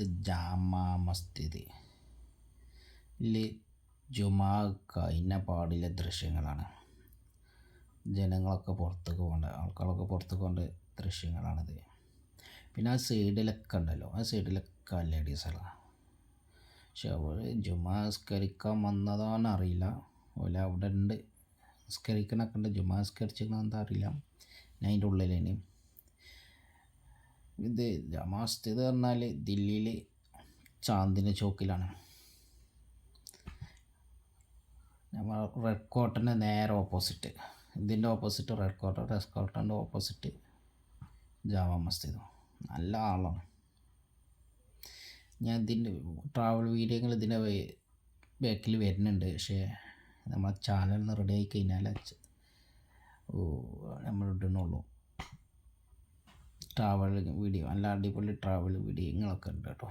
ഇത് ജാമാ മസ്ജിദ് ജുമാ കഴിഞ്ഞ പാടിലെ ദൃശ്യങ്ങളാണ്. ജനങ്ങളൊക്കെ പുറത്തേക്ക് പോകേണ്ട ആൾക്കാരൊക്കെ പുറത്തേക്ക് പോകേണ്ട ദൃശ്യങ്ങളാണിത്. പിന്നെ ആ സൈഡിലൊക്കെ ഉണ്ടല്ലോ, ആ സൈഡിലൊക്കെ ലേഡീസുകളാണ്. പക്ഷെ അവർ ജുമാ നിസ്കരിക്കാൻ വന്നതാണെന്ന് അറിയില്ല. ഓല അവിടെ ഉണ്ട്, നിസ്കരിക്കണൊക്കെ ഉണ്ട്. ജുമാ നിസ്കരിച്ചിരിക്കണ എന്താ അറിയില്ല. ഞാൻ അതിൻ്റെ ഉള്ളിലേന് ഇത് ജാമാ മസ്ജിദ് പറഞ്ഞാൽ ദില്ലിയിൽ ചാന്ദിനി ചോക്കിലാണ്. നമ്മൾ റെഡ് കോട്ടൻ്റെ നേരെ ഓപ്പോസിറ്റ്, ഇതിൻ്റെ ഓപ്പോസിറ്റ് റെഡ് കോട്ടൻ്റെ ഓപ്പോസിറ്റ് ജാമാ മസ്ജിദ്. നല്ല ആളാണ്. ഞാൻ ഇതിൻ്റെ ട്രാവൽ വീഡിയോകൾ ഇതിൻ്റെ ബാക്കിൽ വരുന്നുണ്ട്. പക്ഷേ നമ്മളെ ചാനലിൽ റെഡി ആയി കഴിഞ്ഞാൽ നമ്മൾ ഇടണുള്ളൂ. ട്രാവൽ വീഡിയോ, നല്ല അടിപൊളി ട്രാവൽ വീഡിയോകളൊക്കെ ഉണ്ട് കേട്ടോ.